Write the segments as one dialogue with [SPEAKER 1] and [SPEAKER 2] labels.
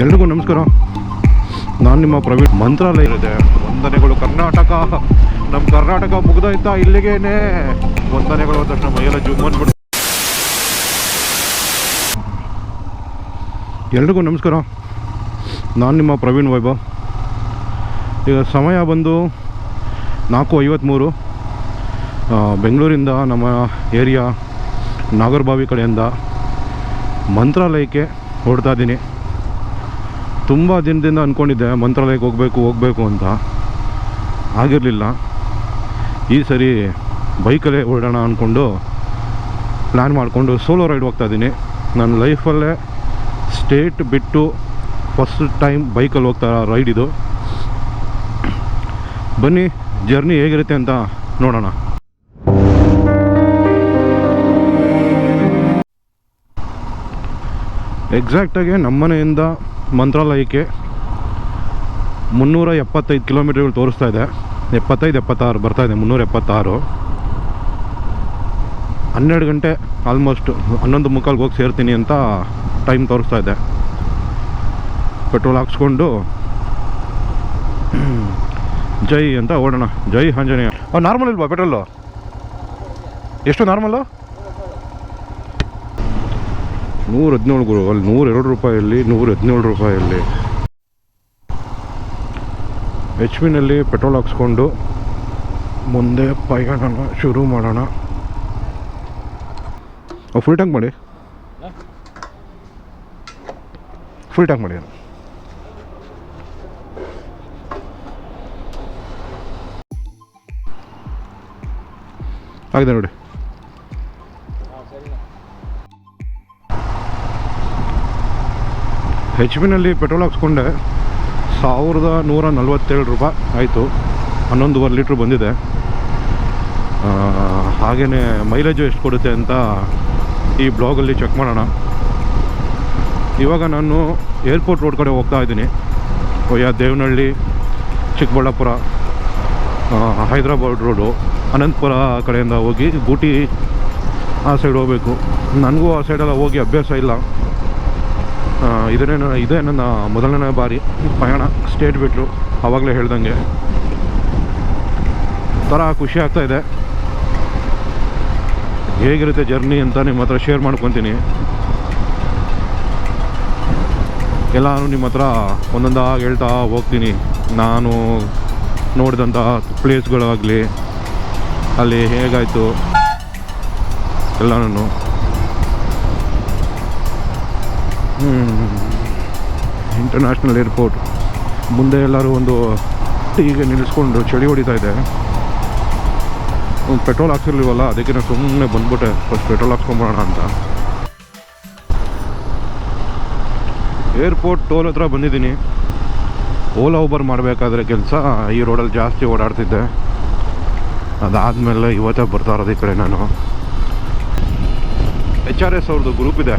[SPEAKER 1] ಎಲ್ರಿಗೂ ನಮಸ್ಕಾರ. ನಾನು ನಿಮ್ಮ ಪ್ರವೀಣ್. ಮಂತ್ರಾಲಯ ಇದೆ. ವಂದನೆಗಳು ಕರ್ನಾಟಕ. ನಮ್ಮ ಕರ್ನಾಟಕ ಮುಗ್ದೋಯ್ತಾ ಇಲ್ಲಿಗೇನೆ. ವಂದನೆಗಳು ಅಂತ ತಕ್ಷಣ ಮೈಯೆಲ್ಲ ಜೂಮ್ ಅಂದ್ಬಿಟ್ಟು. ಎಲ್ರಿಗೂ ನಮಸ್ಕಾರ. ನಾನು ನಿಮ್ಮ ಪ್ರವೀಣ್ ವೈಭವ್. ಈಗ ಸಮಯ ಬಂದು 4:53. ಬೆಂಗಳೂರಿಂದ ನಮ್ಮ ಏರಿಯಾ ನಾಗರಬಾವಿ ಕಡೆಯಿಂದ ಮಂತ್ರಾಲಯಕ್ಕೆ ಹೊರಡ್ತಾ ಇದ್ದೀನಿ. ತುಂಬ ದಿನದಿಂದ ಅಂದ್ಕೊಂಡಿದ್ದೆ ಮಂತ್ರಾಲಯಕ್ಕೆ ಹೋಗಬೇಕು ಅಂತ, ಆಗಿರಲಿಲ್ಲ. ಈ ಸರಿ ಬೈಕಲ್ಲೇ ಹೊರಡೋಣ ಅಂದ್ಕೊಂಡು ಪ್ಲ್ಯಾನ್ ಮಾಡಿಕೊಂಡು ಸೋಲೋ ರೈಡ್ ಹೋಗ್ತಾಯಿದ್ದೀನಿ. ನನ್ನ ಲೈಫಲ್ಲೇ ಸ್ಟೇಟ್ ಬಿಟ್ಟು ಫಸ್ಟ್ ಟೈಮ್ ಬೈಕಲ್ಲಿ ಹೋಗ್ತಾ ರೈಡ್ ಇದು. ಬನ್ನಿ ಜರ್ನಿ ಹೇಗಿರುತ್ತೆ ಅಂತ ನೋಡೋಣ. ಎಕ್ಸಾಕ್ಟಾಗಿ ನಮ್ಮನೆಯಿಂದ ಮಂತ್ರಾಲಯಕ್ಕೆ 375 ಕಿಲೋಮೀಟರ್ಗಳು ತೋರಿಸ್ತಾ ಇದೆ. 75-76 ಬರ್ತಾಯಿದೆ. 376. 12 ಗಂಟೆ ಆಲ್ಮೋಸ್ಟ್ 11:45 ಹೋಗಿ ಸೇರ್ತೀನಿ ಅಂತ ಟೈಮ್ ತೋರಿಸ್ತಾ ಇದೆ. ಪೆಟ್ರೋಲ್ ಹಾಕ್ಸ್ಕೊಂಡು ಜೈ ಅಂತ ಓಡೋಣ. ಜೈ ಆಂಜನೇಯ. ನಾರ್ಮಲ್ ಇಲ್ವಾ ಪೆಟ್ರೋಲು? ಎಷ್ಟು ನಾರ್ಮಲ್ಲು? 117 ಗುರು. ಅಲ್ಲಿ 102 ರೂಪಾಯಲ್ಲಿ, 117 ರೂಪಾಯಲ್ಲಿ. ಎಚ್ ಪಿನಲ್ಲಿ ಪೆಟ್ರೋಲ್ ಹಾಕ್ಸ್ಕೊಂಡು ಮುಂದೆ ಪಯಣ ಶುರು ಮಾಡೋಣ. ಫುಲ್ ಟ್ಯಾಂಕ್ ಮಾಡಿ, ಫುಲ್ ಟ್ಯಾಂಕ್ ಮಾಡಿ. ಆಗಿದೆ ನೋಡಿ. ಎಚ್ ಪಿನಲ್ಲಿ ಪೆಟ್ರೋಲ್ ಹಾಕ್ಸ್ಕೊಂಡೆ 1147 ರೂಪಾಯಿ ಆಯಿತು. 11.5 ಲೀಟ್ರ್ ಬಂದಿದೆ. ಹಾಗೆಯೇ ಮೈಲೇಜು ಎಷ್ಟು ಕೊಡುತ್ತೆ ಅಂತ ಈ ಬ್ಲಾಗಲ್ಲಿ ಚೆಕ್ ಮಾಡೋಣ. ಇವಾಗ ನಾನು ಏರ್ಪೋರ್ಟ್ ರೋಡ್ ಕಡೆ ಹೋಗ್ತಾ ಇದ್ದೀನಿ. ದೇವನಹಳ್ಳಿ, ಚಿಕ್ಕಬಳ್ಳಾಪುರ, ಹೈದ್ರಾಬಾದ್ ರೋಡು, ಅನಂತಪುರ ಕಡೆಯಿಂದ ಹೋಗಿ ಗೂಟಿ ಆ ಸೈಡ್ ಹೋಗಬೇಕು. ನನಗೂ ಆ ಸೈಡೆಲ್ಲ ಹೋಗಿ ಅಭ್ಯಾಸ ಇಲ್ಲ. ಇದೇ ನನ್ನ ಮೊದಲನೇ ಬಾರಿ ಪಯಣ ಸ್ಟೇಟ್ ಬಿಟ್ಟು. ಆವಾಗಲೇ ಹೇಳ್ದಂಗೆ ಥರ ಖುಷಿ ಆಗ್ತಾಯಿದೆ. ಹೇಗಿರುತ್ತೆ ಜರ್ನಿ ಅಂತ ನಿಮ್ಮ ಹತ್ರ ಶೇರ್ ಮಾಡ್ಕೊತೀನಿ. ಎಲ್ಲನೂ ನಿಮ್ಮ ಹತ್ರ ಒಂದೊಂದಾಗಿ ಹೇಳ್ತಾ ಹೋಗ್ತೀನಿ. ನಾನು ನೋಡಿದಂಥ ಪ್ಲೇಸ್ಗಳಾಗಲಿ, ಅಲ್ಲಿ ಹೇಗಾಯಿತು ಎಲ್ಲನೂ. ಇಂಟರ್ನ್ಯಾಷನಲ್ ಏರ್ಪೋರ್ಟ್ ಮುಂದೆ ಎಲ್ಲರೂ ಒಂದು ಟೀಗೆ ನಿಲ್ಲಿಸ್ಕೊಂಡು ಚಳಿ ಹೊಡಿತಾ ಇದೆ. ಒಂದು ಪೆಟ್ರೋಲ್ ಹಾಕ್ಸಿರ್ಲಿವಲ್ಲ, ಅದಕ್ಕೆ ನಾನು ಸುಮ್ಮನೆ ಬಂದ್ಬಿಟ್ಟೆ ಫಸ್ಟ್ ಪೆಟ್ರೋಲ್ ಹಾಕ್ಸ್ಕೊಂಬರೋಣ ಅಂತ. ಏರ್ಪೋರ್ಟ್ ಟೋಲ್ ಹತ್ರ ಬಂದಿದ್ದೀನಿ. ಓಲಾ ಊಬರ್ ಮಾಡಬೇಕಾದ್ರೆ ಕೆಲಸ ಈ ರೋಡಲ್ಲಿ ಜಾಸ್ತಿ ಓಡಾಡ್ತಿದ್ದೆ. ಅದಾದಮೇಲೆ ಇವತ್ತೇ ಬರ್ತಾ ಇರೋದು ಈ ಕಡೆ. ನಾನು HRS ಅವ್ರದ್ದು ಗ್ರೂಪ್ ಇದೆ,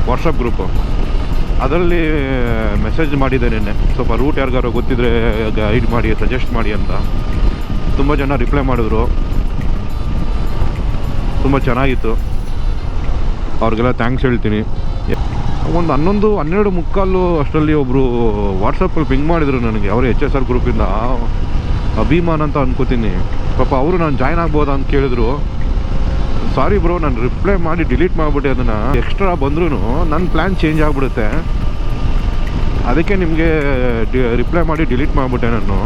[SPEAKER 1] ವಾಟ್ಸಪ್ ಗ್ರೂಪು. ಅದರಲ್ಲಿ ಮೆಸೇಜ್ ಮಾಡಿದ್ದೆ ನಿನ್ನೆ, ಸ್ವಲ್ಪ ರೂಟ್ ಯಾರಿಗಾರು ಗೊತ್ತಿದ್ರೆ ಗೈಡ್ ಮಾಡಿ, ಸಜೆಸ್ಟ್ ಮಾಡಿ ಅಂತ. ತುಂಬ ಜನ ರಿಪ್ಲೈ ಮಾಡಿದ್ರು. ತುಂಬ ಚೆನ್ನಾಗಿತ್ತು. ಅವ್ರಿಗೆಲ್ಲ ಥ್ಯಾಂಕ್ಸ್ ಹೇಳ್ತೀನಿ. ಒಂದು 11-12 ಅಷ್ಟರಲ್ಲಿ ಒಬ್ಬರು ವಾಟ್ಸಪ್ಪಲ್ಲಿ ಪಿಂಗ್ ಮಾಡಿದರು ನನಗೆ. ಅವರು HSR ಗ್ರೂಪಿಂದ, ಅಭಿಮಾನ್ ಅಂತ ಅನ್ಕೋತೀನಿ. ಪಾಪ ಅವರು ನಾನು ಜಾಯ್ನ್ ಆಗ್ಬೋದಾ ಅಂತ ಕೇಳಿದ್ರು. ಸಾರಿ ಬ್ರೋ, ನಾನು ರಿಪ್ಲೈ ಮಾಡಿ ಡಿಲೀಟ್ ಮಾಡಿಬಿಟ್ಟೆ. ಅದನ್ನು ಎಕ್ಸ್ಟ್ರಾ ಬಂದ್ರೂ ನನ್ನ ಪ್ಲ್ಯಾನ್ ಚೇಂಜ್ ಆಗಿಬಿಡುತ್ತೆ. ಅದಕ್ಕೆ ನಿಮಗೆ ರಿಪ್ಲೈ ಮಾಡಿ ಡಿಲೀಟ್ ಮಾಡಿಬಿಟ್ಟೆ. ನಾನು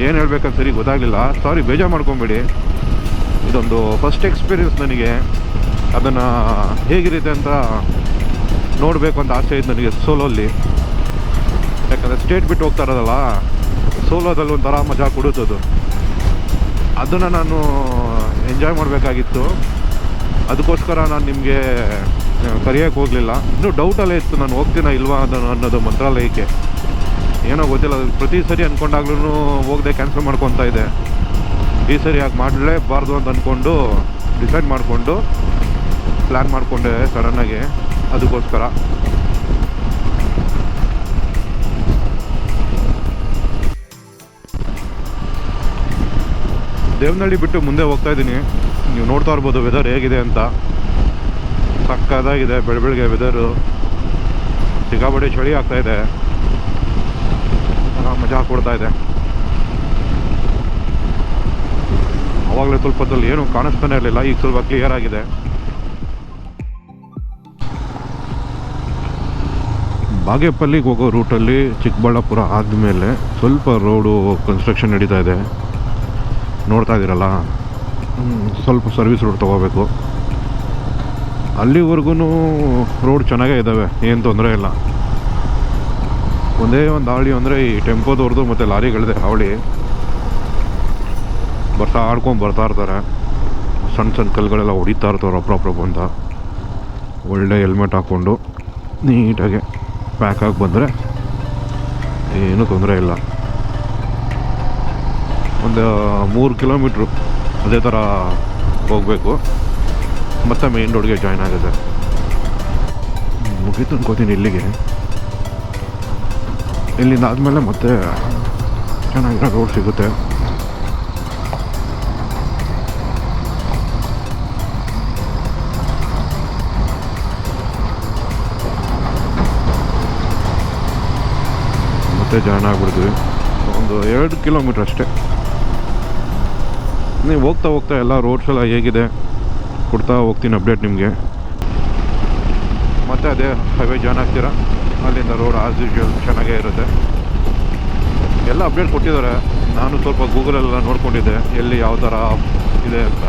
[SPEAKER 1] ಏನು ಹೇಳ್ಬೇಕಂತ ಸರಿ ಗೊತ್ತಾಗಲಿಲ್ಲ. ಸಾರಿ, ಬೇಜಾರು ಮಾಡ್ಕೊಬೇಡಿ. ಇದೊಂದು ಫಸ್ಟ್ ಎಕ್ಸ್ಪೀರಿಯನ್ಸ್ ನನಗೆ. ಅದನ್ನು ಹೇಗಿರುತ್ತೆ ಅಂತ ನೋಡಬೇಕು ಅಂತ ಆಸೆ ಇದೆ ನನಗೆ ಸೋಲೋಲ್ಲಿ. ಯಾಕಂದರೆ ಸ್ಟೇಟ್ ಬಿಟ್ಟು ಹೋಗ್ತಾ ಇರೋದಲ್ಲ, ಸೋಲೋದಲ್ಲಿ ಒಂಥರ ಮಜಾ ಕೊಡುತ್ತದು. ಅದನ್ನು ನಾನು ಎಂಜಾಯ್ ಮಾಡಬೇಕಾಗಿತ್ತು. ಅದಕ್ಕೋಸ್ಕರ ನಾನು ನಿಮಗೆ ಕರೆಯೋಕ್ಕೆ ಹೋಗಲಿಲ್ಲ. ಇನ್ನೂ ಡೌಟಲ್ಲೇ ಇತ್ತು ನಾನು ಹೋಗ್ತೀನಾ ಇಲ್ವಾ ಅನ್ನೋದು ಮಂತ್ರಾಲಯಕ್ಕೆ. ಏನೋ ಗೊತ್ತಿಲ್ಲ. ಪ್ರತಿ ಸರಿ ಅಂದ್ಕೊಂಡಾಗ್ಲೂ ಹೋಗದೆ ಕ್ಯಾನ್ಸಲ್ ಮಾಡ್ಕೊತಾ ಇದೆ. ಈ ಸರಿ ಯಾಕೆ ಮಾಡಲೇಬಾರ್ದು ಅಂತ ಅಂದ್ಕೊಂಡು ಡಿಸೈಡ್ ಮಾಡಿಕೊಂಡು ಪ್ಲ್ಯಾನ್ ಮಾಡಿಕೊಂಡೆ ಸಡನ್ನಾಗಿ. ಅದಕ್ಕೋಸ್ಕರ ದೇವನಹಳ್ಳಿ ಬಿಟ್ಟು ಮುಂದೆ ಹೋಗ್ತಾ ಇದ್ದೀನಿ. ನೀವು ನೋಡ್ತಾ ಇರ್ಬೋದು ವೆದರ್ ಹೇಗಿದೆ ಅಂತ. ಸಕ್ಕದಾಗಿದೆ ಬೆಳಬೆಳಗ್ಗೆ ವೆದರು. ಸಿಕ್ಕಾಪಟ್ಟೆ ಚಳಿ ಆಗ್ತಾಯಿದೆ, ಮಜಾ ಕೊಡ್ತಾ ಇದೆ. ಆವಾಗಲೇ ಸ್ವಲ್ಪ ಹೊತ್ತಲ್ಲಿ ಏನು ಕಾಣಿಸ್ತಾನೆ ಇರಲಿಲ್ಲ, ಈಗ ಸ್ವಲ್ಪ ಕ್ಲಿಯರ್ ಆಗಿದೆ. ಬಾಗೇಪಲ್ಲಿಗೆ ಹೋಗೋ ರೂಟಲ್ಲಿ ಚಿಕ್ಕಬಳ್ಳಾಪುರ ಆದಮೇಲೆ ಸ್ವಲ್ಪ ರೋಡು ಕನ್ಸ್ಟ್ರಕ್ಷನ್ ನಡೀತಾ ಇದೆ, ನೋಡ್ತಾ ಇದ್ದೀರಲ್ಲ. ಸ್ವಲ್ಪ ಸರ್ವಿಸ್ ರೋಡ್ ತೊಗೋಬೇಕು. ಅಲ್ಲಿವರೆಗೂ ರೋಡ್ ಚೆನ್ನಾಗೇ ಇದ್ದಾವೆ, ಏನು ತೊಂದರೆ ಇಲ್ಲ. ಒಂದೇ ಒಂದು ಹಾವಳಿ ಅಂದರೆ ಈ ಟೆಂಪೋದವ್ರದ್ದು ಮತ್ತು ಲಾರಿಗಳದೆ ಹಾವಳಿ. ಆಡ್ಕೊಂಡು ಬರ್ತಾ ಇರ್ತಾರೆ, ಸಣ್ಣ ಸಣ್ಣ ಕಲ್ಗಳೆಲ್ಲ ಹೊಡಿತಾ ಇರ್ತಾರೆ ಅಪ್ರಪ್ರಪ್ ಅಂತ. ಒಳ್ಳೆ ಹೆಲ್ಮೆಟ್ ಹಾಕ್ಕೊಂಡು ನೀಟಾಗಿ ಪ್ಯಾಕ್ ಆಗಿ ಬಂದರೆ ಏನೂ ತೊಂದರೆ ಇಲ್ಲ. ಒಂದು 3 ಕಿಲೋಮೀಟ್ರು ಅದೇ ಥರ ಹೋಗಬೇಕು, ಮತ್ತು ಮೇನ್ ರೋಡ್ಗೆ ಜಾಯ್ನ್ ಆಗುತ್ತೆ. ಮುಗೀತು ಅನ್ಕೋತೀನಿ ಇಲ್ಲಿಗೆ. ಇಲ್ಲಿಂದ ಆದಮೇಲೆ ಮತ್ತೆ ಚೆನ್ನಾಗಿರೋ ರೋಡ್ ಸಿಗುತ್ತೆ. ಮತ್ತೆ ಜಾಯ್ನ್ ಆಗಿಬಿಡ್ತೀವಿ. ಒಂದು 2 ಕಿಲೋಮೀಟ್ರ್ ಅಷ್ಟೇ. ನೀವು ಹೋಗ್ತಾ ಹೋಗ್ತಾ ಎಲ್ಲ ರೋಡ್ಸ್ ಎಲ್ಲ ಹೇಗಿದೆ ಕೊಡ್ತಾ ಹೋಗ್ತೀನಿ ಅಪ್ಡೇಟ್ ನಿಮಗೆ. ಮತ್ತು ಅದೇ ಹೈವೇ ಜಾಯ್ನ್ ಆಗ್ತೀರಾ, ಅಲ್ಲಿಂದ ರೋಡ್ ಆಸ್ ಯೂಶುವಲ್ ಚೆನ್ನಾಗೇ ಇರುತ್ತೆ. ಎಲ್ಲ ಅಪ್ಡೇಟ್ ಕೊಟ್ಟಿದ್ದಾರೆ. ನಾನು ಸ್ವಲ್ಪ ಗೂಗಲೆಲ್ಲ ನೋಡ್ಕೊಂಡಿದ್ದೆ ಎಲ್ಲಿ ಯಾವ ಥರ ಇದೆ ಅಂತ.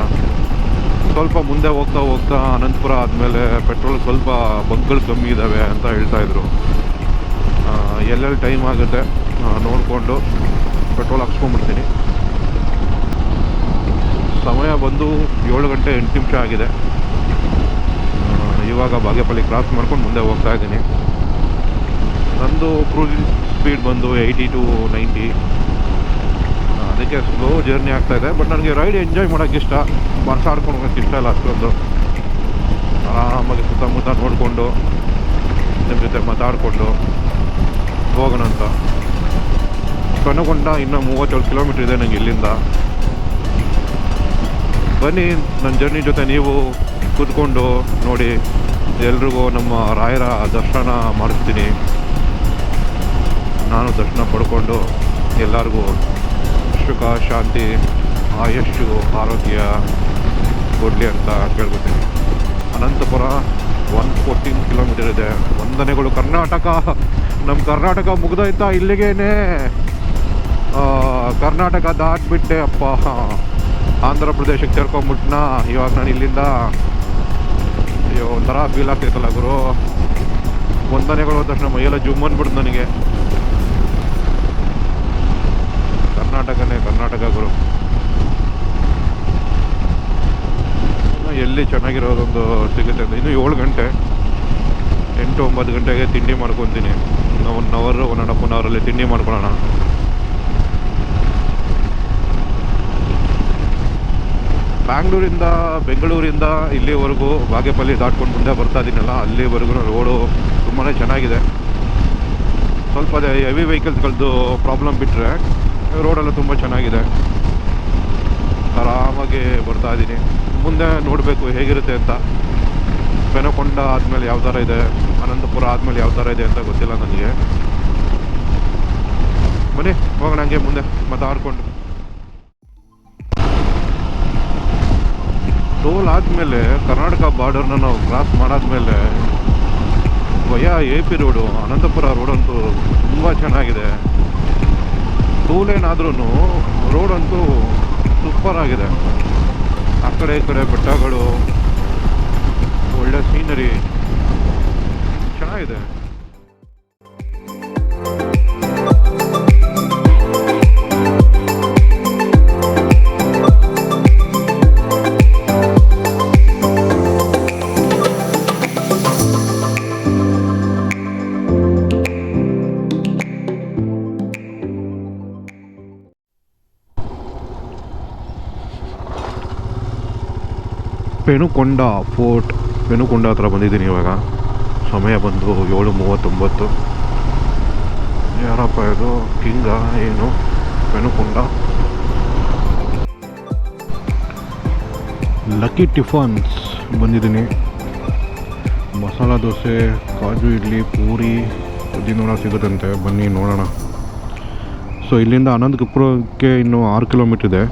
[SPEAKER 1] ಸ್ವಲ್ಪ ಮುಂದೆ ಹೋಗ್ತಾ ಹೋಗ್ತಾ ಅನಂತಪುರ ಆದಮೇಲೆ ಪೆಟ್ರೋಲ್ ಸ್ವಲ್ಪ ಬಂಕ್ಗಳು ಕಮ್ಮಿ ಇದ್ದಾವೆ ಅಂತ ಹೇಳ್ತಾಯಿದ್ರು. ಎಲ್ಲೆಲ್ಲಿ ಟೈಮ್ ಆಗುತ್ತೆ ನೋಡಿಕೊಂಡು ಪೆಟ್ರೋಲ್ ಹಾಕ್ಸ್ಕೊಂಡ್ಬಿಡ್ತೀನಿ. ಸಮಯ ಬಂದು 7 ಗಂಟೆ 8 ನಿಮಿಷ ಆಗಿದೆ. ಇವಾಗ ಬಾಗೇಪಲ್ಲಿ ಕ್ರಾಸ್ ಮಾಡ್ಕೊಂಡು ಮುಂದೆ ಹೋಗ್ತಾ ಇದ್ದೀನಿ. ನಂದು ಕ್ರೂಸಿಂಗ್ ಸ್ಪೀಡ್ ಬಂದು 80 to 90. ಅದಕ್ಕೆ ಸ್ಲೋ ಜರ್ನಿ ಆಗ್ತಾಯಿದೆ. ಬಟ್ ನನಗೆ ರೈಡ್ ಎಂಜಾಯ್ ಮಾಡೋಕ್ಕೆ ಇಷ್ಟ, ಬರ್ಸಾಡ್ಕೊಂಡು ಹೋಗೋಕ್ಕೆ ಇಷ್ಟ ಇಲ್ಲ ಅಷ್ಟೊಂದು. ಆರಾಮಾಗಿ ಸುತ್ತಮುತ್ತ ನೋಡಿಕೊಂಡು ನಿಮ್ಮ ಜೊತೆ ಮಾತಾಡಿಕೊಂಡು ಹೋಗೋಣ ಅಂತ. ಪೆನುಕೊಂಡ ಇನ್ನೂ 37 ಕಿಲೋಮೀಟ್ರ್ ಇದೆ ನನಗೆ ಇಲ್ಲಿಂದ. ಬನ್ನಿ ನನ್ನ ಜರ್ನಿ ಜೊತೆ ನೀವು ಕೂತ್ಕೊಂಡು ನೋಡಿ. ಎಲ್ರಿಗೂ ನಮ್ಮ ರಾಯರ ದರ್ಶನ ಮಾಡಿಸ್ತೀನಿ. ನಾನು ದರ್ಶನ ಪಡ್ಕೊಂಡು ಎಲ್ಲರಿಗೂ ಸುಖ ಶಾಂತಿ ಆಯಸ್ಸು ಆರೋಗ್ಯ ಕೊಡಲಿ ಅಂತ ಕೇಳ್ಕೊತೀನಿ. ಅನಂತಪುರ 114 ಕಿಲೋಮೀಟರ್ ಇದೆ. ವಂದನೆಗಳು ಕರ್ನಾಟಕ. ನಮ್ಮ ಕರ್ನಾಟಕ ಮುಗ್ದೋಯ್ತಾ ಇಲ್ಲಿಗೇನೆ. ಕರ್ನಾಟಕ ದಾಟ್ಬಿಟ್ಟೆ ಅಪ್ಪ, ಆಂಧ್ರ ಪ್ರದೇಶಕ್ಕೆ ಸೇರ್ಕೊಂಡ್ಬಿಟ್ನಾ. ಇವಾಗ ನಾನು ಇಲ್ಲಿಂದ ಒಂಥರ ಫೀಲ್ ಆಗ್ತೈತಲ್ಲ ಗುರು. ವಂದನೆಗಳು ತಕ್ಷಣ ಮೈಯೆಲ್ಲ ಜುಮ್ ಅಂದ್ಬಿಡ್ತು ನನಗೆ. ಕರ್ನಾಟಕನೇ ಕರ್ನಾಟಕ ಗುರು. ಎಲ್ಲಿ ಚೆನ್ನಾಗಿರೋದೊಂದು ಸಿಗುತ್ತೆ ಅಂತ. ಇನ್ನೂ 7 ಗಂಟೆ 8-9 ಗಂಟೆಗೆ ತಿಂಡಿ ಮಾಡ್ಕೊತೀನಿ. 1 ಅವರ್ 1.5 ಅವರಲ್ಲಿ ತಿಂಡಿ ಮಾಡ್ಕೊಳ್ಳೋಣ. ಬೆಂಗಳೂರಿಂದ ಇಲ್ಲಿವರೆಗೂ ಬಾಗೇಪಲ್ಲಿ ದಾಟ್ಕೊಂಡು ಮುಂದೆ ಬರ್ತಾ ಇದ್ದೀನಲ್ಲ, ಅಲ್ಲಿವರೆಗೂ ರೋಡು ತುಂಬಾ ಚೆನ್ನಾಗಿದೆ. ಸ್ವಲ್ಪ ಅದೇ ಹೆವಿ ವೆಹಿಕಲ್ಸ್ಗಳದ್ದು ಪ್ರಾಬ್ಲಮ್ ಬಿಟ್ಟರೆ ರೋಡೆಲ್ಲ ತುಂಬ ಚೆನ್ನಾಗಿದೆ. ಆರಾಮಾಗಿ ಬರ್ತಾ ಇದ್ದೀನಿ. ಮುಂದೆ ನೋಡಬೇಕು ಹೇಗಿರುತ್ತೆ ಅಂತ. ಪೆನುಕೊಂಡ ಆದಮೇಲೆ ಯಾವ ಥರ ಇದೆ, ಅನಂತಪುರ ಆದಮೇಲೆ ಯಾವ ಥರ ಇದೆ ಅಂತ ಗೊತ್ತಿಲ್ಲ ನನಗೆ. ಬನ್ನಿ ಹೋಗೋಣ ಹಂಗೆ ಮುಂದೆ ಮಾತಾಡ್ಕೊಂಡು. ಟೋಲ್ ಆದಮೇಲೆ ಕರ್ನಾಟಕ ಬಾರ್ಡರ್ನ ನಾವು ಕ್ರಾಸ್ ಮಾಡಾದ್ಮೇಲೆ ವಯಾ AP ರೋಡು, ಅನಂತಪುರ ರೋಡಂತೂ ತುಂಬ ಚೆನ್ನಾಗಿದೆ. ಟೂ ಲೇನ್ ಆದ್ರೂ ರೋಡಂತೂ ಸೂಪರ್ ಆಗಿದೆ. ಆ ಕಡೆ ಈ ಕಡೆ ಬೆಟ್ಟಗಳು, ಒಳ್ಳೆ ಸೀನರಿ, ಚೆನ್ನಾಗಿದೆ. ಪೆನುಕೊಂಡ ಫೋರ್ಟ್, ಪೆನುಕೊಂಡ ಹತ್ರ ಬಂದಿದ್ದೀನಿ ಇವಾಗ. ಸಮಯ ಬಂದು 7:39. ಯಾರಪ್ಪ ಇದು, ಕಿಂಗ ಏನು? ಪೆನುಕೊಂಡ ಲಕ್ಕಿ ಟಿಫನ್ಸ್ ಬಂದಿದ್ದೀನಿ. ಮಸಾಲ ದೋಸೆ, ಕಾಜು ಇಡ್ಲಿ, ಪೂರಿ, ಉದ್ದಿನವಡ ಸಿಗುತ್ತಂತೆ. ಬನ್ನಿ ನೋಡೋಣ. ಸೊ ಇಲ್ಲಿಂದ ಅನಂತಪುರಕ್ಕೆ ಇನ್ನೂ 6 ಕಿಲೋಮೀಟ್ರ್ ಇದೆ.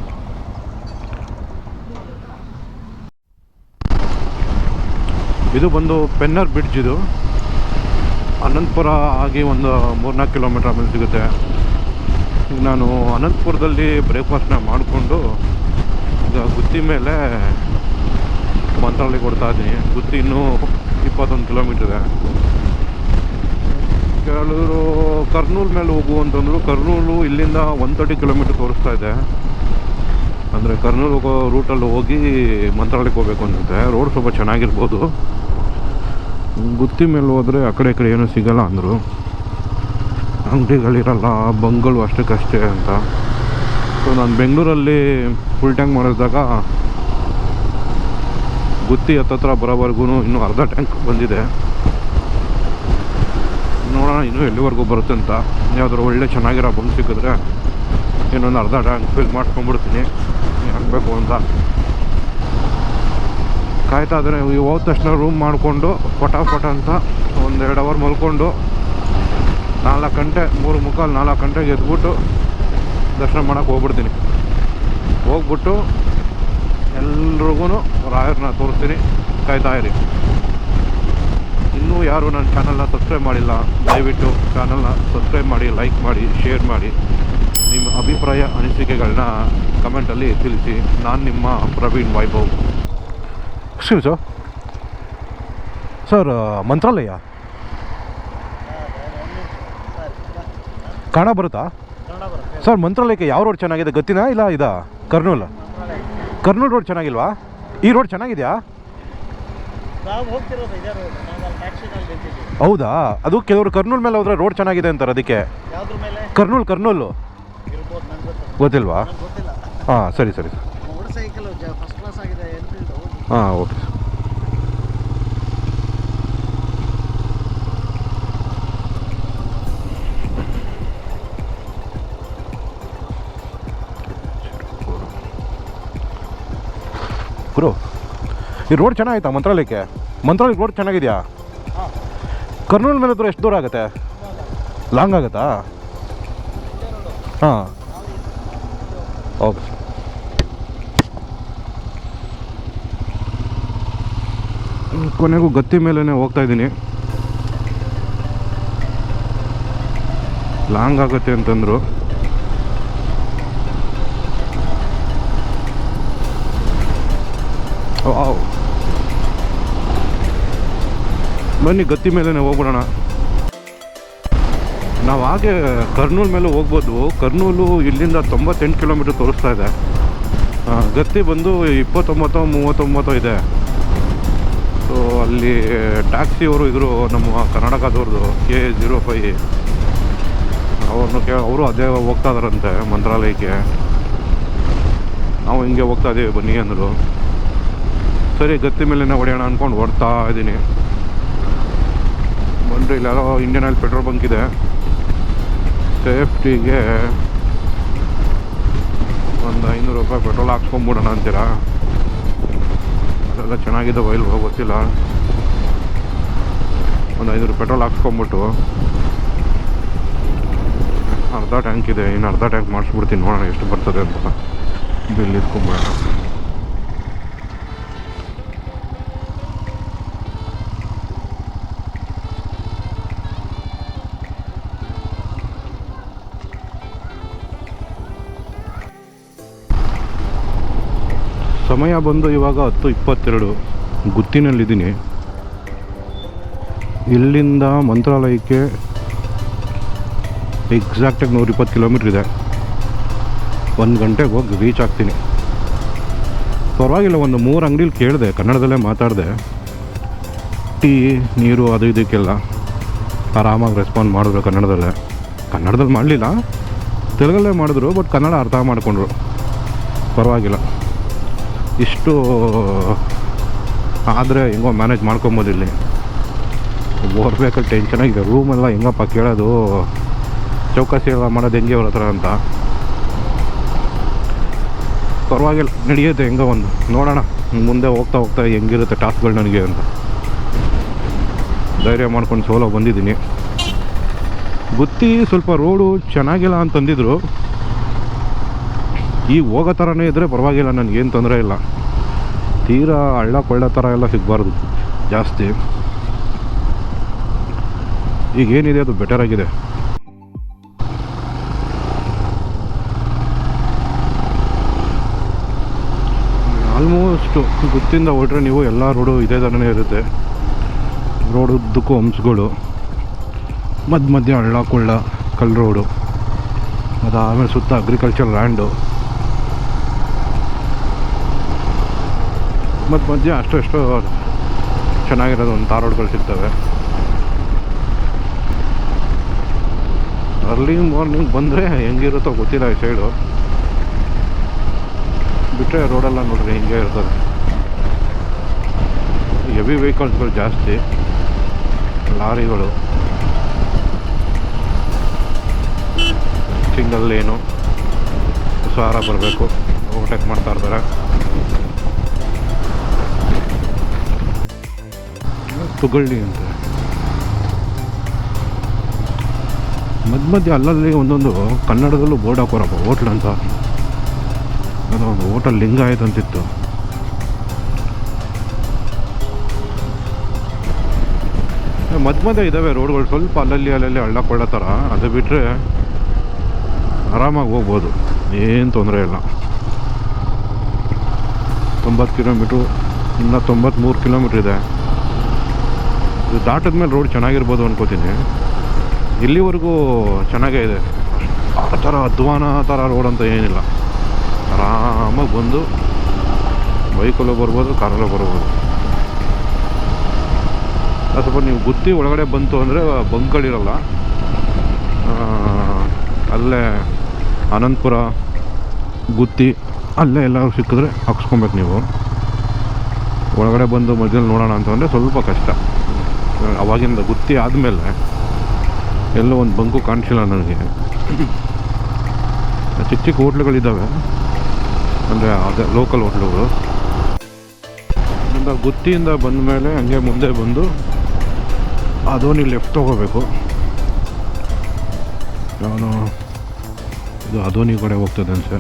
[SPEAKER 1] ಇದು ಬಂದು ಪೆನ್ನರ್ ಬ್ರಿಡ್ಜ್. ಇದು ಅನಂತಪುರ ಆಗಿ ಒಂದು 3-4 ಕಿಲೋಮೀಟ್ರ್ ಆಮೇಲೆ ಸಿಗುತ್ತೆ. ಈಗ ನಾನು ಅನಂತಪುರದಲ್ಲಿ ಬ್ರೇಕ್ಫಾಸ್ಟ್ನ ಮಾಡಿಕೊಂಡು ಈಗ ಗುತ್ತಿ ಮೇಲೆ ಮಂತ್ರಾಲಯ ಕೊಡ್ತಾ ಇದ್ದೀನಿ. ಗುತ್ತಿ ಇನ್ನೂ 21 ಕಿಲೋಮೀಟ್ರ್ ಇದೆ. ಕೆಲವರು ಕರ್ನೂಲ್ ಮೇಲೆ ಹೋಗು ಅಂತಂದರು. ಕರ್ನೂಲು ಇಲ್ಲಿಂದ 130 ಕಿಲೋಮೀಟ್ರ್ ತೋರಿಸ್ತಾ ಇದೆ. ಅಂದರೆ ಕರ್ನೂಲ್ ಹೋಗೋ ರೂಟಲ್ಲಿ ಹೋಗಿ ಮಂತ್ರಾಲಯಕ್ಕೆ ಹೋಗ್ಬೇಕು ಅಂತೆ. ರೋಡ್ ಸ್ವಲ್ಪ ಚೆನ್ನಾಗಿರ್ಬೋದು. ಗುತ್ತಿ ಮೇಲೆ ಹೋದರೆ ಆ ಕಡೆ ಈ ಕಡೆ ಏನೂ ಸಿಗೋಲ್ಲ ಅಂದರು. ಅಂಗಡಿಗಳಿರಲ್ಲ, ಬಂಗಳು ಅಷ್ಟಕ್ಕಷ್ಟೇ ಅಂತ. ಸೊ ನಾನು ಬೆಂಗಳೂರಲ್ಲಿ ಫುಲ್ ಟ್ಯಾಂಕ್ ಮಾಡಿಸಿದಾಗ ಗುತ್ತಿ ಹತ್ತತ್ರ ಬರೋವರೆಗೂ ಇನ್ನೂ ಅರ್ಧ ಟ್ಯಾಂಕ್ ಬಂದಿದೆ. ನೋಡೋಣ ಇನ್ನೂ ಎಲ್ಲಿವರೆಗೂ ಬರುತ್ತೆ ಅಂತ. ಯಾವುದಾದ್ರು ಒಳ್ಳೆ ಚೆನ್ನಾಗಿರೋ ಬಂಕ್ ಸಿಕ್ಕಿದ್ರೆ ಇನ್ನೊಂದು ಅರ್ಧ ಟ್ಯಾಂಕ್ ಫಿಲ್ ಮಾಡ್ಕೊಂಡ್ಬಿಡ್ತೀನಿ ಆಗಬೇಕು ಅಂತ ಕಾಯ್ತಾ ಇದ್ರೆ. ಹೋದ ತಕ್ಷಣ ರೂಮ್ ಮಾಡಿಕೊಂಡು ಫಟಾಫಟ ಅಂತ 1-2 ಅವರ್ ಮಲ್ಕೊಂಡು 4 ಗಂಟೆ 3:45-4 ಗಂಟೆಗೆ ಎದ್ಬಿಟ್ಟು ದರ್ಶನ ಮಾಡೋಕ್ಕೆ ಹೋಗ್ಬಿಡ್ತೀನಿ. ಹೋಗ್ಬಿಟ್ಟು ಎಲ್ರಿಗೂ ರಾಯರನ್ನ ತೋರಿಸ್ತೀನಿ. ಕಾಯ್ತಾ ಇರಿ. ಇನ್ನೂ ಯಾರು ನನ್ನ ಚಾನಲ್ನ ಸಬ್ಸ್ಕ್ರೈಬ್ ಮಾಡಿಲ್ಲ, ದಯವಿಟ್ಟು ಚಾನಲ್ನ ಸಬ್ಸ್ಕ್ರೈಬ್ ಮಾಡಿ, ಲೈಕ್ ಮಾಡಿ, ಶೇರ್ ಮಾಡಿ. ನಿಮ್ಮ ಅಭಿಪ್ರಾಯ ಅನಿಸಿಕೆಗಳನ್ನ ಕಮೆಂಟಲ್ಲಿ ತಿಳಿಸಿ. ನಾನು ನಿಮ್ಮ ಪ್ರವೀಣ್ ವೈಭವ್. ಸರ್ ಮಂತ್ರಾಲಯ ಕನ್ನಡ ಬರುತ್ತಾ ಸರ್? ಮಂತ್ರಾಲಯಕ್ಕೆ ಯಾವ ರೋಡ್ ಚೆನ್ನಾಗಿದೆ ಗೊತ್ತಿನಾ? ಇಲ್ಲ ಇದಾ ಕರ್ನೂಲ್ ರೋಡ್ ಚೆನ್ನಾಗಿಲ್ವಾ? ಈ ರೋಡ್ ಚೆನ್ನಾಗಿದೆಯಾ? ಹೌದಾ? ಅದು ಕೆಲವರು ಕರ್ನೂಲ್ ಮೇಲೆ ಹೋದ್ರೆ ರೋಡ್ ಚೆನ್ನಾಗಿದೆ ಅಂತಾರೆ. ಅದಕ್ಕೆ ಕರ್ನೂಲು ಗೊತ್ತಿಲ್ವಾ? ಹಾಂ ಸರಿ ಹಾಂ ಓಕೆ. ಗುರು ಈ ರೋಡ್ ಚೆನ್ನಾಗಿತ್ತಾ ಮಂತ್ರಾಲಯಕ್ಕೆ? ಮಂತ್ರಾಲಯಕ್ಕೆ ರೋಡ್ ಚೆನ್ನಾಗಿದೆಯಾ? ಕರ್ನೂಲ್ ಮೇಲೆ ಹತ್ರ ಎಷ್ಟು ದೂರ ಆಗುತ್ತೆ? ಲಾಂಗ್ ಆಗುತ್ತಾ? ಹಾಂ ಓಕೆ. ಕೊನೆಗೂ ಗತ್ತಿ ಮೇಲೇ ಹೋಗ್ತಾ ಇದ್ದೀನಿ. ಲಾಂಗ್ ಆಗುತ್ತೆ ಅಂತಂದರು. ಬನ್ನಿ ಗತ್ತಿ ಮೇಲೇ ಹೋಗ್ಬಿಡೋಣ. ನಾವು ಹಾಗೆ ಕರ್ನೂಲ್ ಮೇಲೆ ಹೋಗ್ಬೋದು. ಕರ್ನೂಲು ಇಲ್ಲಿಂದ 98 ಕಿಲೋಮೀಟ್ರ್ ತೋರಿಸ್ತಾ ಇದೆ. ಗತ್ತಿ ಬಂದು 29-39 ಇದೆ. ಸೊ ಅಲ್ಲಿ ಟ್ಯಾಕ್ಸಿಯವರು ಇದ್ದರು, ನಮ್ಮ ಕರ್ನಾಟಕದವ್ರದ್ದು K05. ಅವರು ಅದೇ ಹೋಗ್ತಾ ಇದಾರಂತೆ ಮಂತ್ರಾಲಯಕ್ಕೆ. ನಾವು ಹಿಂಗೆ ಹೋಗ್ತಾ ಇದ್ದೀವಿ ಬನ್ನಿ ಅಂದರು. ಸರಿ ಗತ್ತಿ ಮೇಲೇ ಹೊಡೆಯೋಣ ಅಂದ್ಕೊಂಡು ಹೊಡ್ತಾ ಇದ್ದೀನಿ. ಬಂದರೆ ಇಲ್ಲಾರೋ ಇಂಡಿಯನ್ ಆಯಿಲ್ ಪೆಟ್ರೋಲ್ ಬಂಕ್ ಇದೆ. ಸೇಫ್ಟಿಗೆ ಒಂದು 500 ರೂಪಾಯಿ ಪೆಟ್ರೋಲ್ ಹಾಕ್ಸ್ಕೊಂಬಿಡೋಣ ಅಂತೀರಾ? ಅದೆಲ್ಲ ಚೆನ್ನಾಗಿದ್ದಾವೆ ಇಲ್ವೋ ಗೊತ್ತಿಲ್ಲ. ಒಂದು 500 ಪೆಟ್ರೋಲ್ ಹಾಕ್ಸ್ಕೊಂಬಿಟ್ಟು ಅರ್ಧ ಟ್ಯಾಂಕ್ ಇದೆ, ಇನ್ನು ಅರ್ಧ ಟ್ಯಾಂಕ್ ಮಾಡಿಸ್ಬಿಡ್ತೀನಿ. ನೋಡೋಣ ಎಷ್ಟು ಬರ್ತದೆ ಅಂತ. ಬಿಲ್ ಇಸ್ಕೊಂಬಿಡೋಣ. ಸಮಯ ಬಂದು ಇವಾಗ 10:22. ಗುತ್ತಿನಲ್ಲಿದ್ದೀನಿ. ಇಲ್ಲಿಂದ ಮಂತ್ರಾಲಯಕ್ಕೆ ಎಕ್ಸಾಕ್ಟಾಗಿ 120 ಕಿಲೋಮೀಟ್ರ್ ಇದೆ. 1 ಗಂಟೆಗೆ ಹೋಗಿ ರೀಚ್ ಆಗ್ತೀನಿ. ಪರವಾಗಿಲ್ಲ. ಒಂದು 3 ಅಂಗಡಿಲಿ ಕೇಳಿದೆ, ಕನ್ನಡದಲ್ಲೇ ಮಾತಾಡಿದೆ. ಟೀ ನೀರು ಅದು ಇದಕ್ಕೆಲ್ಲ ಆರಾಮಾಗಿ ರೆಸ್ಪಾಂಡ್ ಮಾಡಿದ್ರು ಕನ್ನಡದಲ್ಲೇ. ಕನ್ನಡದಲ್ಲಿ ಮಾಡಲಿಲ್ಲ, ತೆಲುಗಲ್ಲೇ ಮಾಡಿದ್ರು. ಬಟ್ ಕನ್ನಡ ಅರ್ಥ ಮಾಡಿಕೊಂಡ್ರು. ಪರವಾಗಿಲ್ಲ. ಇಷ್ಟು ಆದರೆ ಹೆಂಗೋ ಮ್ಯಾನೇಜ್ ಮಾಡ್ಕೊಬೋದು. ಇಲ್ಲಿ ಓರ್ಬೇಕಾದ್ರೆ ಟೆನ್ಷನಾಗಿದೆ. ರೂಮೆಲ್ಲ ಹೆಂಗಪ್ಪ ಕೇಳೋದು, ಚೌಕಾಸಿ ಎಲ್ಲ ಮಾಡೋದು ಹೆಂಗೆ ಅವ್ರ ಹತ್ರ ಅಂತ. ಪರವಾಗಿಲ್ಲ, ನಡೆಯುತ್ತೆ ಹೆಂಗೋ ಒಂದು. ನೋಡೋಣ ಮುಂದೆ ಹೋಗ್ತಾ ಹೆಂಗಿರುತ್ತೆ ಟಾಸ್ಕ್ಗಳು ನನಗೆ ಅಂತ. ಧೈರ್ಯ ಮಾಡ್ಕೊಂಡು ಸೋಲೋ ಬಂದಿದ್ದೀನಿ. ಗುತ್ತಿ ಸ್ವಲ್ಪ ರೋಡು ಚೆನ್ನಾಗಿಲ್ಲ ಅಂತಂದಿದ್ರು. ಈಗ ಹೋಗೋ ಥರನೇ ಇದ್ದರೆ ಪರವಾಗಿಲ್ಲ, ನನಗೇನು ತೊಂದರೆ ಇಲ್ಲ. ತೀರಾ ಹಳ್ಳ ಕೊಳ್ಳೋ ಥರ ಎಲ್ಲ ಸಿಗಬಾರ್ದು ಜಾಸ್ತಿ. ಈಗೇನಿದೆ ಅದು ಬೆಟರ್ ಆಗಿದೆ. ಆಲ್ಮೋಸ್ಟು ಗುತ್ತಿಂದ ಹೊರಟ್ರೆ ನೀವು ಎಲ್ಲ ರೋಡು ಇದೇ ಥರನೇ ಇರುತ್ತೆ. ರೋಡ್ ಉದ್ದಕ್ಕೂ ಹಂಪ್ಸ್ಗಳು, ಮಧ್ಯೆ ಹಳ್ಳ ಕೊಳ್ಳ ಕಲ್ಲು ರೋಡು, ಅದಾದಮೇಲೆ ಸುತ್ತ ಅಗ್ರಿಕಲ್ಚರ್ ಲ್ಯಾಂಡು, ಮಧ್ಯೆ ಅಷ್ಟು ಚೆನ್ನಾಗಿರೋದು ಒಂದು ತಾರ್ ರೋಡ್ಗಳು ಸಿಗ್ತವೆ. ಅರ್ಲಿ ಮಾರ್ನಿಂಗ್ ಬಂದರೆ ಹೆಂಗಿರುತ್ತೋ ಗೊತ್ತಿಲ್ಲ ಈ ಸೈಡು. ಬಿಟ್ಟರೆ ರೋಡೆಲ್ಲ ನೋಡ್ರಿ ಹಿಂಗೆ ಇರ್ತದೆ. ಹೆವಿ ವೆಹಿಕಲ್ಸ್ಗಳು ಜಾಸ್ತಿ, ಲಾರಿಗಳು, ಸಿಂಗಲ್ ಲೇನು, ಹುಷಾರ ಬರಬೇಕು, ಓವರ್ಟೇಕ್ ಮಾಡ್ತಾ ಇರ್ತಾರೆ. ತುಗಳ್ಳಿ ಅಂತ ಮಧ್ಯೆ ಅಲ್ಲಲ್ಲಿ ಒಂದೊಂದು ಕನ್ನಡದಲ್ಲೂ ಬೋರ್ಡ್ ಹಾಕೋರಪ್ಪ, ಹೋಟ್ಲ್ ಅಂತ. ಅದು ಒಂದು ಹೋಟೆಲ್ ಲಿಂಗಾಯತ್ ಅಂತಿತ್ತು. ಮಧ್ಯೆ ಇದ್ದಾವೆ ರೋಡ್ಗಳು, ಸ್ವಲ್ಪ ಅಲ್ಲಲ್ಲಿ ಹಳ್ಳ ಕೊಳ್ಳೋ ಥರ. ಅದು ಬಿಟ್ಟರೆ ಆರಾಮಾಗಿ ಹೋಗ್ಬೋದು, ಏನು ತೊಂದರೆ ಇಲ್ಲ. 90 ಕಿಲೋಮೀಟ್ರು, ಇನ್ನು 93 ಕಿಲೋಮೀಟ್ರ್ ಇದೆ. ಇದು ದಾಟಿದ ಮೇಲೆ ರೋಡ್ ಚೆನ್ನಾಗಿರ್ಬೋದು ಅನ್ಕೋತೀನಿ. ಇಲ್ಲಿವರೆಗೂ ಚೆನ್ನಾಗೇ ಇದೆ, ಆ ಥರ ಅಧ್ವಾನ ಥರ ರೋಡ್ ಅಂತ ಏನಿಲ್ಲ. ಆರಾಮಾಗಿ ಬಂದು ಬೈಕಲ್ಲೂ ಬರ್ಬೋದು, ಕಾರಲ್ಲೂ ಬರ್ಬೋದು. ಸ್ವಲ್ಪ ನೀವು ಗುತ್ತಿ ಒಳಗಡೆ ಬಂತು ಅಂದರೆ ಬಂಕ್ಗಳಿರಲ್ಲ. ಅಲ್ಲೇ ಅನಂತಪುರ, ಗುತ್ತಿ ಅಲ್ಲೇ ಎಲ್ಲರೂ ಸಿಕ್ಕಿದ್ರೆ ಹಾಕ್ಸ್ಕೊಬೇಕು. ನೀವು ಒಳಗಡೆ ಬಂದು ಮಧ್ಯದಲ್ಲಿ ನೋಡೋಣ ಅಂತಂದರೆ ಸ್ವಲ್ಪ ಕಷ್ಟ. ಅವಾಗಿಂದ ಗುತ್ತಿ ಆದಮೇಲೆ ಎಲ್ಲೋ ಒಂದು ಬಂಕು ಕಾಣಿಸಿಲ್ಲ ನನಗೆ. ಚಿಕ್ಕ ಹೋಟ್ಲುಗಳಿದ್ದಾವೆ, ಅಂದರೆ ಅದೇ ಲೋಕಲ್ ಹೋಟ್ಲುಗಳು. ಗುತ್ತಿಯಿಂದ ಬಂದ ಮೇಲೆ ಹಂಗೆ ಮುಂದೆ ಬಂದು ಅದೋನಿ ಲೆಫ್ಟ್ ತೊಗೋಬೇಕು. ನಾನು ಇದು ಅದೋನಿ ಕಡೆ ಹೋಗ್ತದೆ ಅನ್ಸೆ.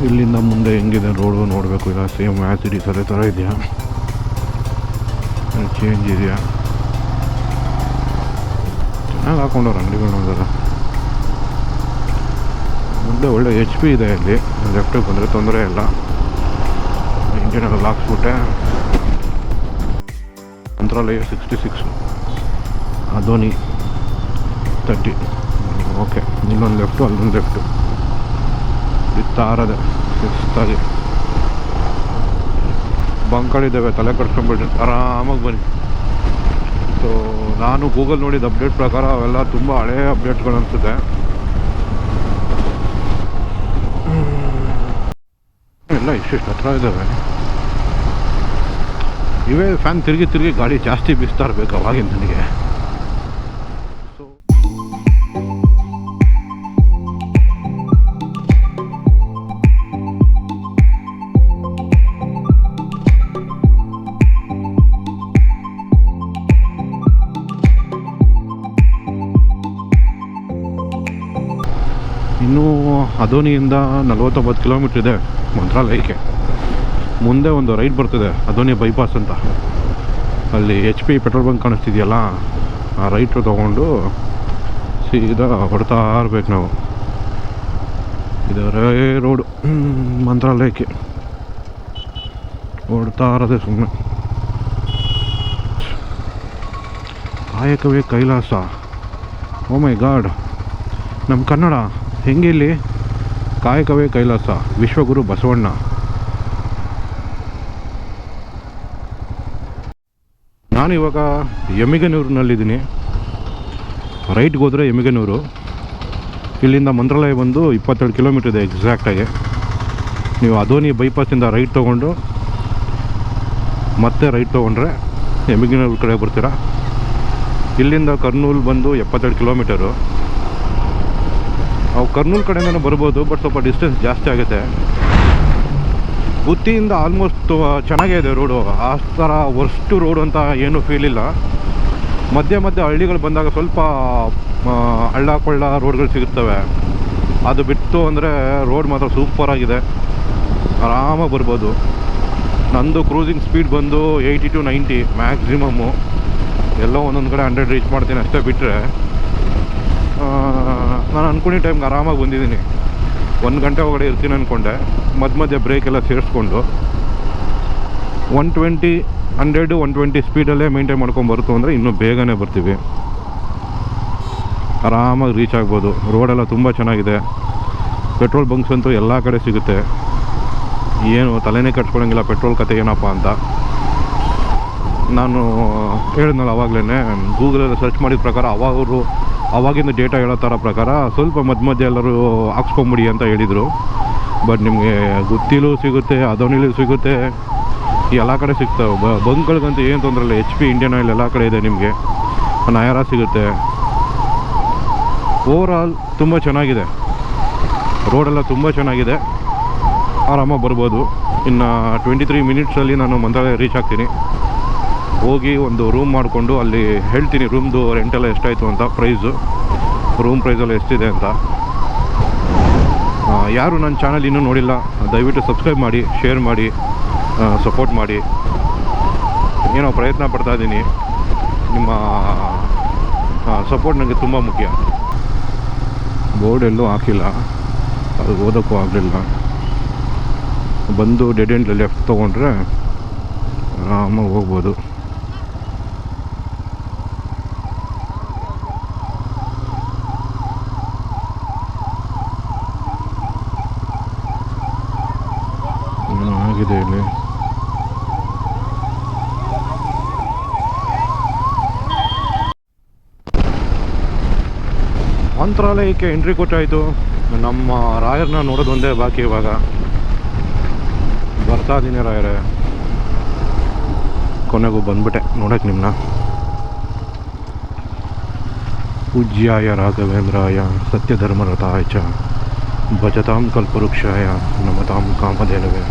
[SPEAKER 1] ಇಲ್ಲಿಂದ ಮುಂದೆ ಹೆಂಗಿದೆ ರೋಡು ನೋಡಬೇಕು. ಇಲ್ಲ ಸೇಮ್ ಆ್ಯಸಿಡೀಸ್ ಅದೇ ಥರ ಇದೆಯಾ, ಚೇಂಜ್ ಇದೆಯಾ? ಚೆನ್ನಾಗಿ ಹಾಕೊಂಡವ್ರು ಅಂಗಡಿಗಳು ನೋಡಿದ್ರೆ. ಮುಂದೆ ಒಳ್ಳೆ HP ಇದೆ ಇಲ್ಲಿ. ಲೆಫ್ಟಿಗೆ ಬಂದರೆ ತೊಂದರೆ ಇಲ್ಲ. ಇಂಜಿನೆಲ್ಲ ಹಾಕ್ಸ್ಬಿಟ್ಟೆ. ಮಂತ್ರಾಲಯ 66, ಅದೋನಿ 30. ಓಕೆ, ಇಲ್ಲೊಂದು ಲೆಫ್ಟು, ಅಲ್ಲೊಂದು ಲೆಫ್ಟು. ಬಿತ್ತಾರದೆ ಸುಸ್ತಾಗಿ ಬಂಕ್ಗಳಿದ್ದಾವೆ, ತಲೆ ಕಟ್ಸ್ಕೊಂಡ್ಬಿಟ್ಟು ಆರಾಮಾಗಿ ಬನ್ನಿ. ಸೊ ನಾನು ಗೂಗಲ್ ನೋಡಿದ ಅಪ್ಡೇಟ್ ಪ್ರಕಾರ ಅವೆಲ್ಲ ತುಂಬ ಹಳೇ ಅಪ್ಡೇಟ್ಗಳು ಅನಿಸುತ್ತೆ. ಎಲ್ಲ ಇಷ್ಟಿಷ್ಟು ಹತ್ರ ಇದ್ದಾವೆ. ಇವೇ ಫ್ಯಾನ್ ತಿರುಗಿ ಗಾಡಿ ಜಾಸ್ತಿ ಬೀಸ್ತಾ ಇರಬೇಕು ಅವಾಗಿಂದ ನನಗೆ. ಇನ್ನೂ ಅದೋನಿಯಿಂದ 49 ಕಿಲೋಮೀಟ್ರ್ ಇದೆ ಮಂತ್ರಾಲಯಕ್ಕೆ. ಮುಂದೆ ಒಂದು ರೈಟ್ ಬರ್ತದೆ, ಅದೋನಿ ಬೈಪಾಸ್ ಅಂತ. ಅಲ್ಲಿ HP ಪೆಟ್ರೋಲ್ ಬಂಕ್ ಕಾಣಿಸ್ತಿದೆಯಲ್ಲ, ಆ ರೈಟ್ ತೊಗೊಂಡು ಸೀದಾ ಹೊಡ್ತಾ ಇರ್ಬೇಕು ನಾವು. ಇದರೇ ರೋಡು ಮಂತ್ರಾಲಯಕ್ಕೆ ಹೊಡ್ತಾ ಇರೋದೆ ಸುಮ್ಮನೆ. ಕಾಯಕವೇ ಕೈಲಾಸ. ಓ ಮೈ ಗಾಡ್, ನಮ್ಮ ಕನ್ನಡ ಹೆಂಗೆ ಇಲ್ಲಿ? ಕಾಯಕವೇ ಕೈಲಾಸ, ವಿಶ್ವಗುರು ಬಸವಣ್ಣ. ನಾನು ಇವಾಗ ಎಮ್ಮಿಗನೂರಿನಲ್ಲಿದ್ದೀನಿ. ರೈಟ್ಗೆ ಹೋದರೆ ಎಮ್ಮಿಗನೂರು. ಇಲ್ಲಿಂದ ಮಂತ್ರಾಲಯ ಬಂದು 22 ಕಿಲೋಮೀಟ್ರ್ ಇದೆ ಎಕ್ಸಾಕ್ಟಾಗಿ. ನೀವು ಅದೋನಿ ಬೈಪಾಸಿಂದ ರೈಟ್ ತೊಗೊಂಡು ಮತ್ತೆ ರೈಟ್ ತೊಗೊಂಡ್ರೆ ಎಮ್ಮಿಗನೂರು ಕಡೆ ಬರ್ತೀರಾ. ಇಲ್ಲಿಂದ ಕರ್ನೂಲ್ ಬಂದು 72 ಕಿಲೋಮೀಟರು. ಅವು ಕರ್ನೂಲ್ ಕಡೆಯಿಂದನೂ ಬರ್ಬೋದು, ಬಟ್ ಸ್ವಲ್ಪ ಡಿಸ್ಟೆನ್ಸ್ ಜಾಸ್ತಿ ಆಗುತ್ತೆ. ಗುತ್ತಿಯಿಂದ ಆಲ್ಮೋಸ್ಟ್ ಚೆನ್ನಾಗೇ ಇದೆ ರೋಡು, ಆ ಥರ ವರ್ಸ್ಟು ರೋಡು ಅಂತ ಏನೂ ಫೀಲ್ ಇಲ್ಲ. ಮಧ್ಯೆ ಹಳ್ಳಿಗಳು ಬಂದಾಗ ಸ್ವಲ್ಪ ಹಳ್ಳ ಕೊಳ್ಳ ರೋಡ್ಗಳು ಸಿಗುತ್ತವೆ. ಅದು ಬಿಟ್ಟು ಅಂದರೆ ರೋಡ್ ಮಾತ್ರ ಸೂಪರಾಗಿದೆ, ಆರಾಮಾಗಿ ಬರ್ಬೋದು. ನಂದು ಕ್ರೂಸಿಂಗ್ ಸ್ಪೀಡ್ ಬಂದು 80 to 90 ಮ್ಯಾಕ್ಸಿಮಮ್ಮು. ಎಲ್ಲೋ ಒಂದೊಂದು ಕಡೆ 100 ರೀಚ್ ಮಾಡ್ತೀನಿ ಅಷ್ಟೇ. ಬಿಟ್ಟರೆ ನಾನು ಅಂದ್ಕೊಂಡಿದ್ದ ಟೈಮ್ಗೆ ಆರಾಮಾಗಿ ಬಂದಿದ್ದೀನಿ. 1 ಗಂಟೆ ಒಳಗಡೆ ಇರ್ತೀನಿ ಅಂದ್ಕೊಂಡೆ. ಮಧ್ಯೆ ಬ್ರೇಕ್ ಎಲ್ಲ ಸೇರಿಸ್ಕೊಂಡು 120, 100, 120 ಸ್ಪೀಡಲ್ಲೇ ಮೇಂಟೈನ್ ಮಾಡ್ಕೊಂಬರ್ತು ಅಂದರೆ ಇನ್ನೂ ಬೇಗನೆ ಬರ್ತೀವಿ, ಆರಾಮಾಗಿ ರೀಚ್ ಆಗ್ಬೋದು. ರೋಡೆಲ್ಲ ತುಂಬ ಚೆನ್ನಾಗಿದೆ. ಪೆಟ್ರೋಲ್ ಬಂಕ್ಸ್ ಅಂತೂ ಎಲ್ಲ ಕಡೆ ಸಿಗುತ್ತೆ. ಏನು ತಲೆನೇ ಕಟ್ಸ್ಕೊಳಂಗಿಲ್ಲ ಪೆಟ್ರೋಲ್ ಕತೆ ಏನಪ್ಪ ಅಂತ. ನಾನು ಹೇಳಿದ್ನಲ್ಲ ಆವಾಗಲೇ, ಗೂಗಲಲ್ಲಿ ಸರ್ಚ್ ಮಾಡಿದ ಪ್ರಕಾರ ಅವಾಗಿಂದ ಡೇಟಾ ಹೇಳೋ ಥರ ಪ್ರಕಾರ ಸ್ವಲ್ಪ ಮಧ್ಯೆ ಎಲ್ಲರೂ ಹಾಕ್ಸ್ಕೊಂಬಿಡಿ ಅಂತ ಹೇಳಿದರು. ಬಟ್ ನಿಮಗೆ ಗುತ್ತಿಲೂ ಸಿಗುತ್ತೆ, ಅದೋನಿಲೂ ಸಿಗುತ್ತೆ, ಎಲ್ಲ ಕಡೆ ಸಿಗ್ತವೆ. ಬಂಕ್ಗಳಿಗಂತೂ ಏನು ತೊಂದರೆ ಇಲ್ಲ. HP, ಇಂಡಿಯನ್ ಆಯಿಲ್ ಎಲ್ಲ ಕಡೆ ಇದೆ. ನಿಮಗೆ ನಯಾರ ಸಿಗುತ್ತೆ. ಓವರಾಲ್ ತುಂಬ ಚೆನ್ನಾಗಿದೆ, ರೋಡೆಲ್ಲ ತುಂಬ ಚೆನ್ನಾಗಿದೆ, ಆರಾಮಾಗಿ ಬರ್ಬೋದು. ಇನ್ನು 23 ಮಿನಿಟ್ಸಲ್ಲಿ ನಾನು ಮಂತ್ರಾಲಯ ರೀಚ್ ಆಗ್ತೀನಿ. ಹೋಗಿ ಒಂದು ರೂಮ್ ಮಾಡಿಕೊಂಡು ಅಲ್ಲಿ ಹೇಳ್ತೀನಿ ರೂಮ್ದು ರೆಂಟೆಲ್ಲ ಎಷ್ಟಾಯಿತು ಅಂತ, ರೂಮ್ ಪ್ರೈಸೆಲ್ಲ ಎಷ್ಟಿದೆ ಅಂತ. ಯಾರು ನನ್ನ ಚಾನಲ್ ಇನ್ನೂ ನೋಡಿಲ್ಲ ದಯವಿಟ್ಟು ಸಬ್ಸ್ಕ್ರೈಬ್ ಮಾಡಿ, ಶೇರ್ ಮಾಡಿ, ಸಪೋರ್ಟ್ ಮಾಡಿ. ಏನೋ ಪ್ರಯತ್ನ ಪಡ್ತಾಯಿದ್ದೀನಿ. ನಿಮ್ಮ ಸಪೋರ್ಟ್ ನನಗೆ ತುಂಬ ಮುಖ್ಯ. ಬೋರ್ಡ್ ಎಲ್ಲೂ ಹಾಕಿಲ್ಲ, ಅದು ಓದೋಕ್ಕೂ ಆಗಲಿಲ್ಲ. ಬಂದು ಡೆಡ್ ಎಂಡ್ ಲೆಫ್ಟ್ ತೊಗೊಂಡ್ರೆ ಆರಾಮಾಗಿ ಹೋಗ್ಬೋದು. ಏನೋ ಆಗಿದೆ ಇಲ್ಲಿ. ಮಂತ್ರಾಲಯಕ್ಕೆ ಎಂಟ್ರಿ ಕೊಟ್ಟಾಯಿತು. ನಮ್ಮ ರಾಯರನ್ನ ನೋಡೋದು ಒಂದೇ ಬಾಕಿ. ಇವಾಗ ಬರ್ತಾ ಇದ್ದೀನಿ ರಾಯರೇ, ಕೊನೆಗೂ ಬಂದ್ಬಿಟ್ಟೆ ನೋಡೋಕೆ ನಿಮ್ಮನ್ನ. ಪೂಜ್ಯಾಯ ರಾಘವೇಂದ್ರಾಯ ಸತ್ಯಧರ್ಮರತಾಯ ಚ ಭಜತಾಂ ಕಲ್ಪವೃಕ್ಷಾಯ ನಮತಾಂ ಕಾಮಧೇನವೇ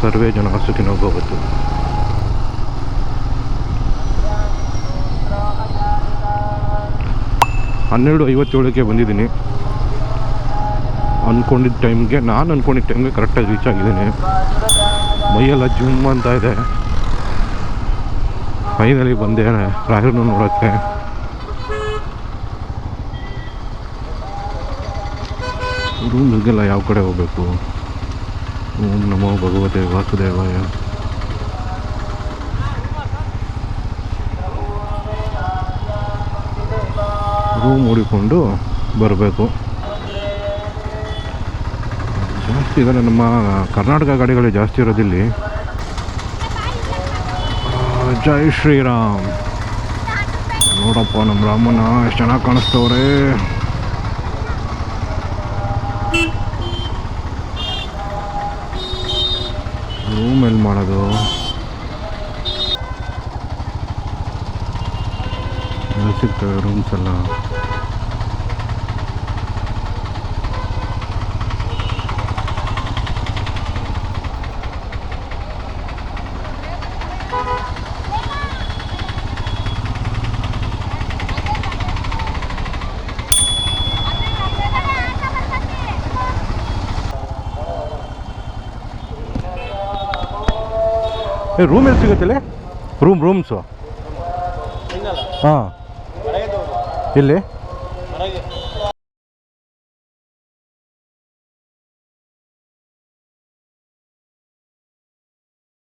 [SPEAKER 1] ಸರ್ವೇ ಜನ ಸುಖಿನೋ ಭವಂತು. ಹನ್ನೆರಡು 57ಕ್ಕೆ ಬಂದಿದ್ದೀನಿ. ನಾನು ಅಂದ್ಕೊಂಡಿದ್ದ ಟೈಮ್ಗೆ ಕರೆಕ್ಟಾಗಿ ರೀಚ್ ಆಗಿದ್ದೀನಿ. ಮೈಯೆಲ್ಲ ಜುಮ್ ಅಂತ ಇದೆ. ಫೈನಲಿ ಬಂದೆ ರಾಯರನ್ನು ನೋಡೋಕ್ಕೆ. ರೂಮ್ಗೆಲ್ಲ ಯಾವ ಕಡೆ ಹೋಗಬೇಕು? ಓಂ ನಮೋ ಭಗವತೆ ವಾಸುದೇವಾಯ. ರೂಮ್ ಹುಡುಕೊಂಡು ಬರಬೇಕು. ಜಾಸ್ತಿ ಇದನ್ನು ನಮ್ಮ ಕರ್ನಾಟಕ ಗಾಡಿಗಳು ಜಾಸ್ತಿ ಇರೋದಿಲ್ಲಿ. ಜೈ ಶ್ರೀರಾಮ್. ನೋಡಪ್ಪ ನಮ್ಮ ರಾಮಣ್ಣ ಎಷ್ಟು ಚೆನ್ನಾಗಿ ಕಾಣಿಸ್ತವ್ರೆ. ರೂಮ್ ಎಲ್ಲಿ ಮಾಡೋದು? ಎಲ್ಲಿ ಸಿಗ್ತವೆ ರೂಮ್ಸ್ ಎಲ್ಲ? ರೂಮ್ ಎಲ್ಲಿ ಸಿಗುತ್ತಿಲ್ಲ? ರೂಮ್ಸು ಹಾಂ ಇಲ್ಲಿ